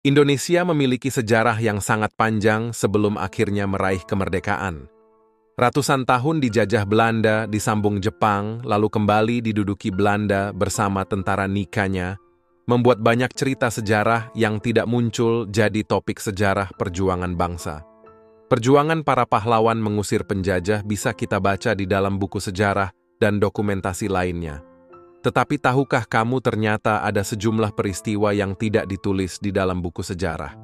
Indonesia memiliki sejarah yang sangat panjang sebelum akhirnya meraih kemerdekaan. Ratusan tahun dijajah Belanda, disambung Jepang, lalu kembali diduduki Belanda bersama tentara Nikanya, membuat banyak cerita sejarah yang tidak muncul jadi topik sejarah perjuangan bangsa. Perjuangan para pahlawan mengusir penjajah bisa kita baca di dalam buku sejarah dan dokumentasi lainnya. Tetapi tahukah kamu ternyata ada sejumlah peristiwa yang tidak ditulis di dalam buku sejarah?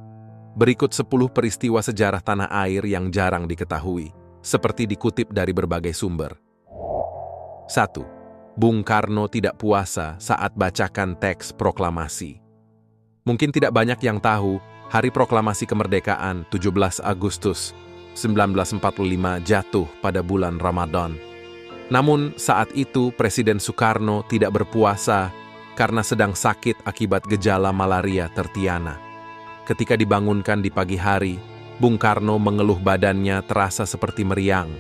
Berikut 10 peristiwa sejarah tanah air yang jarang diketahui, seperti dikutip dari berbagai sumber. 1. Bung Karno tidak puasa saat bacakan teks proklamasi. Mungkin tidak banyak yang tahu, Hari Proklamasi Kemerdekaan 17 Agustus 1945 jatuh pada bulan Ramadan. Namun saat itu Presiden Soekarno tidak berpuasa karena sedang sakit akibat gejala malaria tertiana. Ketika dibangunkan di pagi hari, Bung Karno mengeluh badannya terasa seperti meriang.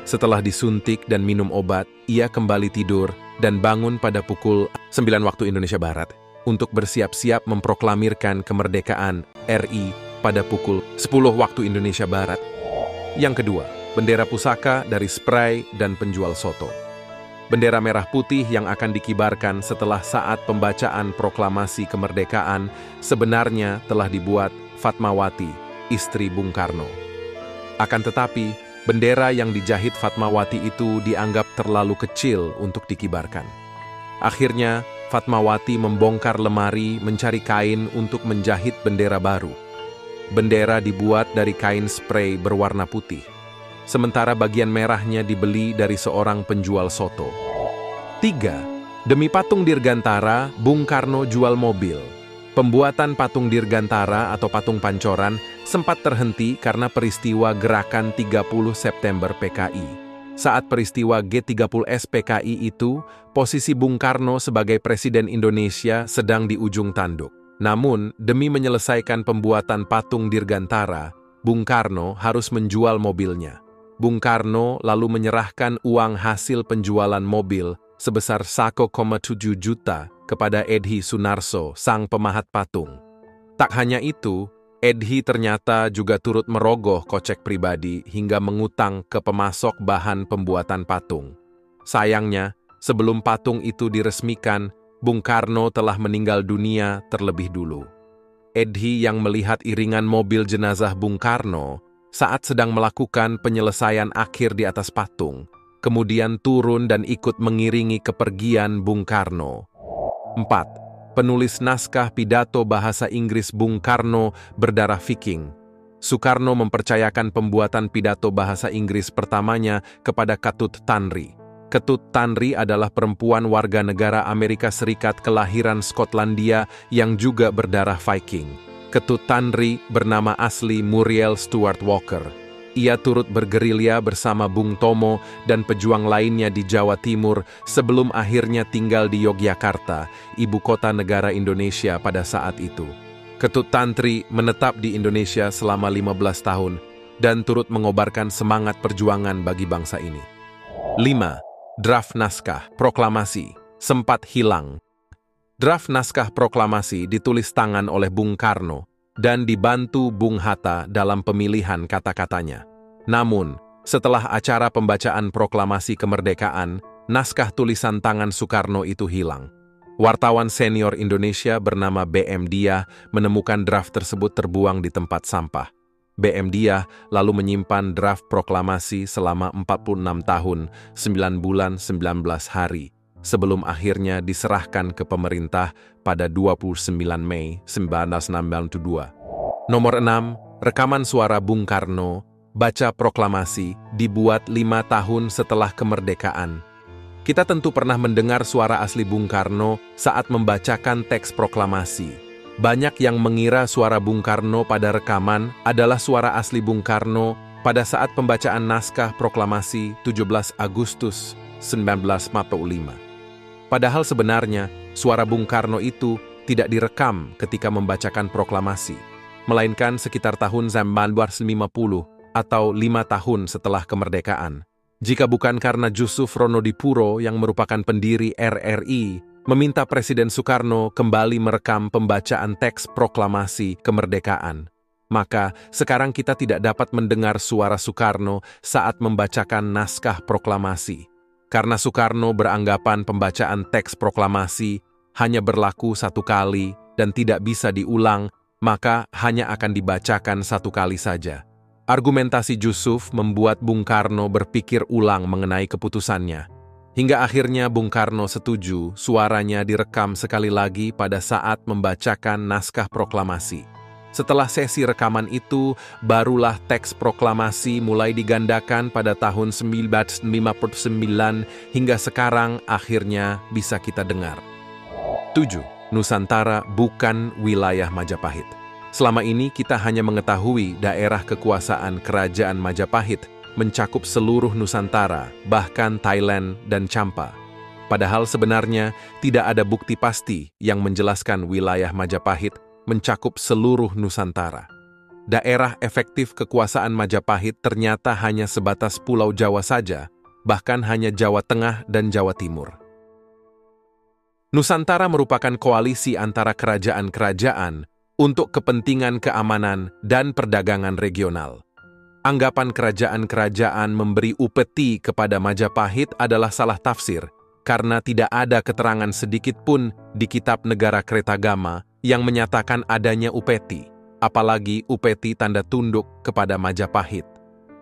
Setelah disuntik dan minum obat, ia kembali tidur dan bangun pada pukul 9 waktu Indonesia Barat untuk bersiap-siap memproklamirkan kemerdekaan RI pada pukul 10 waktu Indonesia Barat. Yang kedua, bendera pusaka dari spray dan penjual soto. Bendera merah putih yang akan dikibarkan setelah saat pembacaan proklamasi kemerdekaan sebenarnya telah dibuat Fatmawati, istri Bung Karno. Akan tetapi, bendera yang dijahit Fatmawati itu dianggap terlalu kecil untuk dikibarkan. Akhirnya, Fatmawati membongkar lemari mencari kain untuk menjahit bendera baru. Bendera dibuat dari kain spray berwarna putih, sementara bagian merahnya dibeli dari seorang penjual soto. 3. Demi patung Dirgantara, Bung Karno jual mobil. Pembuatan patung Dirgantara atau patung Pancoran sempat terhenti karena peristiwa Gerakan 30 September PKI. Saat peristiwa G30S PKI itu, posisi Bung Karno sebagai Presiden Indonesia sedang di ujung tanduk. Namun, demi menyelesaikan pembuatan patung Dirgantara, Bung Karno harus menjual mobilnya. Bung Karno lalu menyerahkan uang hasil penjualan mobil sebesar 1,7 juta kepada Edhi Sunarso, sang pemahat patung. Tak hanya itu, Edhi ternyata juga turut merogoh kocek pribadi hingga mengutang ke pemasok bahan pembuatan patung. Sayangnya, sebelum patung itu diresmikan, Bung Karno telah meninggal dunia terlebih dulu. Edhi yang melihat iringan mobil jenazah Bung Karno saat sedang melakukan penyelesaian akhir di atas patung, kemudian turun dan ikut mengiringi kepergian Bung Karno. 4. Penulis naskah pidato bahasa Inggris Bung Karno berdarah Viking. Soekarno mempercayakan pembuatan pidato bahasa Inggris pertamanya kepada Ketut Tanri. Ketut Tanri adalah perempuan warga negara Amerika Serikat kelahiran Skotlandia yang juga berdarah Viking. Ketut Tanri bernama asli Muriel Stuart Walker. Ia turut bergerilya bersama Bung Tomo dan pejuang lainnya di Jawa Timur sebelum akhirnya tinggal di Yogyakarta, ibu kota negara Indonesia pada saat itu. Ketut Tantri menetap di Indonesia selama 15 tahun dan turut mengobarkan semangat perjuangan bagi bangsa ini. 5. Draft naskah proklamasi sempat hilang. Draft naskah proklamasi ditulis tangan oleh Bung Karno dan dibantu Bung Hatta dalam pemilihan kata-katanya. Namun, setelah acara pembacaan proklamasi kemerdekaan, naskah tulisan tangan Soekarno itu hilang. Wartawan senior Indonesia bernama B.M. Diah menemukan draft tersebut terbuang di tempat sampah. B.M. Diah lalu menyimpan draft proklamasi selama 46 tahun, 9 bulan, 19 hari, sebelum akhirnya diserahkan ke pemerintah pada 29 Mei 1992. Nomor 6. Rekaman suara Bung Karno, baca proklamasi, dibuat 5 tahun setelah kemerdekaan. Kita tentu pernah mendengar suara asli Bung Karno saat membacakan teks proklamasi. Banyak yang mengira suara Bung Karno pada rekaman adalah suara asli Bung Karno pada saat pembacaan naskah proklamasi 17 Agustus 1945. Padahal sebenarnya suara Bung Karno itu tidak direkam ketika membacakan proklamasi, melainkan sekitar tahun 1950 atau 5 tahun setelah kemerdekaan. Jika bukan karena Jusuf Ronodipuro yang merupakan pendiri RRI meminta Presiden Soekarno kembali merekam pembacaan teks proklamasi kemerdekaan. Maka, sekarang kita tidak dapat mendengar suara Soekarno saat membacakan naskah proklamasi. Karena Soekarno beranggapan pembacaan teks proklamasi hanya berlaku satu kali dan tidak bisa diulang, maka hanya akan dibacakan satu kali saja. Argumentasi Jusuf membuat Bung Karno berpikir ulang mengenai keputusannya. Hingga akhirnya Bung Karno setuju suaranya direkam sekali lagi pada saat membacakan naskah proklamasi. Setelah sesi rekaman itu, barulah teks proklamasi mulai digandakan pada tahun 1959 hingga sekarang akhirnya bisa kita dengar. 7. Nusantara bukan wilayah Majapahit. Selama ini kita hanya mengetahui daerah kekuasaan Kerajaan Majapahit mencakup seluruh Nusantara, bahkan Thailand dan Champa. Padahal sebenarnya tidak ada bukti pasti yang menjelaskan wilayah Majapahit mencakup seluruh Nusantara. Daerah efektif kekuasaan Majapahit ternyata hanya sebatas Pulau Jawa saja, bahkan hanya Jawa Tengah dan Jawa Timur. Nusantara merupakan koalisi antara kerajaan-kerajaan untuk kepentingan keamanan dan perdagangan regional. Anggapan kerajaan-kerajaan memberi upeti kepada Majapahit adalah salah tafsir, karena tidak ada keterangan sedikit pun di Kitab Negara Kretagama yang menyatakan adanya upeti, apalagi upeti tanda tunduk kepada Majapahit.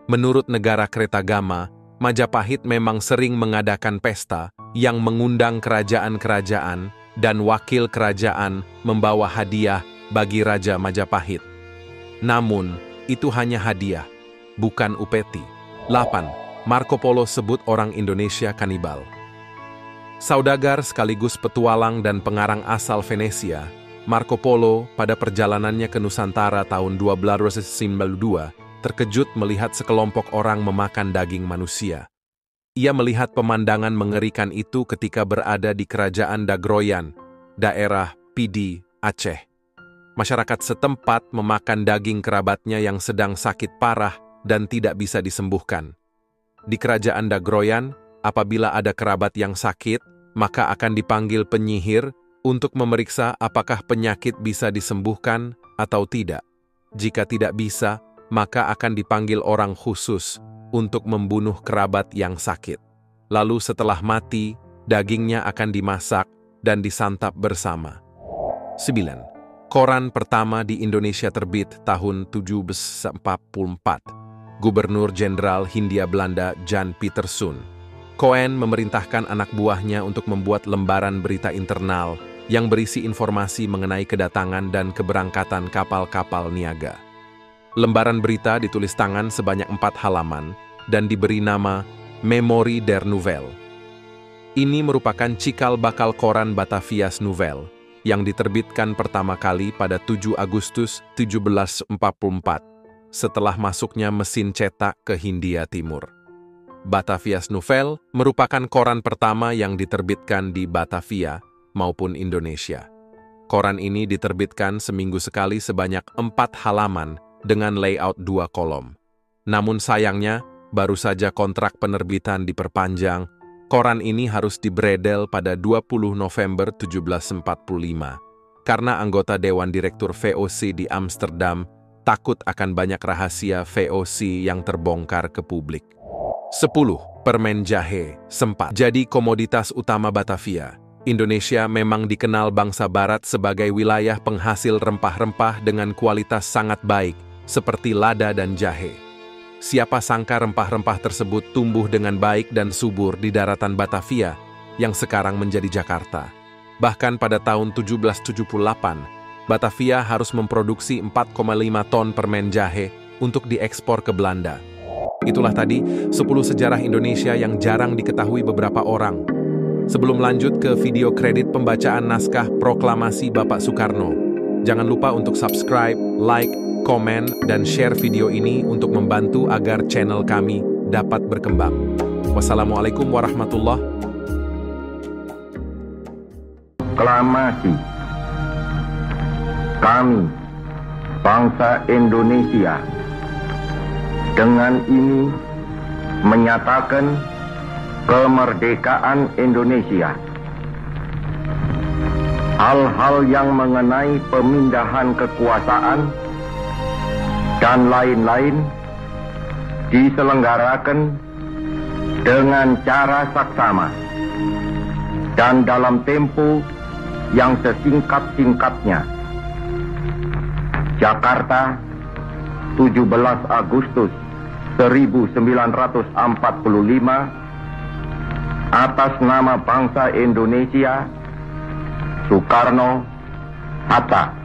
Menurut Negara Kretagama, Majapahit memang sering mengadakan pesta yang mengundang kerajaan-kerajaan dan wakil kerajaan membawa hadiah bagi Raja Majapahit. Namun, itu hanya hadiah, bukan upeti. 8. Marco Polo sebut orang Indonesia kanibal. Saudagar sekaligus petualang dan pengarang asal Venesia, Marco Polo pada perjalanannya ke Nusantara tahun 1292 terkejut melihat sekelompok orang memakan daging manusia. Ia melihat pemandangan mengerikan itu ketika berada di Kerajaan Dagroyan, daerah Pidi, Aceh. Masyarakat setempat memakan daging kerabatnya yang sedang sakit parah dan tidak bisa disembuhkan. Di Kerajaan Dagroyan, apabila ada kerabat yang sakit, maka akan dipanggil penyihir untuk memeriksa apakah penyakit bisa disembuhkan atau tidak. Jika tidak bisa, maka akan dipanggil orang khusus untuk membunuh kerabat yang sakit. Lalu setelah mati, dagingnya akan dimasak dan disantap bersama. 9. Koran pertama di Indonesia terbit tahun 1744. Gubernur Jenderal Hindia Belanda Jan Pieterszoon. Coen memerintahkan anak buahnya untuk membuat lembaran berita internal yang berisi informasi mengenai kedatangan dan keberangkatan kapal-kapal niaga. Lembaran berita ditulis tangan sebanyak 4 halaman dan diberi nama Memorie der Nouvelle. Ini merupakan cikal bakal koran Batavia's Nouvelle yang diterbitkan pertama kali pada 7 Agustus 1744 setelah masuknya mesin cetak ke Hindia Timur. Batavia's Nouvelle merupakan koran pertama yang diterbitkan di Batavia maupun Indonesia. Koran ini diterbitkan seminggu sekali sebanyak 4 halaman dengan layout 2 kolom. Namun sayangnya, baru saja kontrak penerbitan diperpanjang, koran ini harus dibredel pada 20 November 1745 karena anggota Dewan Direktur VOC di Amsterdam takut akan banyak rahasia VOC yang terbongkar ke publik. 10. Permen jahe sempat jadi komoditas utama Batavia. Indonesia memang dikenal bangsa Barat sebagai wilayah penghasil rempah-rempah dengan kualitas sangat baik, seperti lada dan jahe. Siapa sangka rempah-rempah tersebut tumbuh dengan baik dan subur di daratan Batavia, yang sekarang menjadi Jakarta. Bahkan pada tahun 1778, Batavia harus memproduksi 4,5 ton permen jahe untuk diekspor ke Belanda. Itulah tadi 10 sejarah Indonesia yang jarang diketahui beberapa orang. Sebelum lanjut ke video kredit pembacaan naskah proklamasi Bapak Soekarno, jangan lupa untuk subscribe, like, komen, dan share video ini untuk membantu agar channel kami dapat berkembang. Wassalamualaikum warahmatullahi wabarakatuh. Proklamasi. Kami, bangsa Indonesia, dengan ini menyatakan kemerdekaan Indonesia. hal-hal yang mengenai pemindahan kekuasaan dan lain-lain diselenggarakan dengan cara saksama dan dalam tempo yang sesingkat-singkatnya. Jakarta, 17 Agustus 1945, atas nama bangsa Indonesia, Soekarno, Hatta.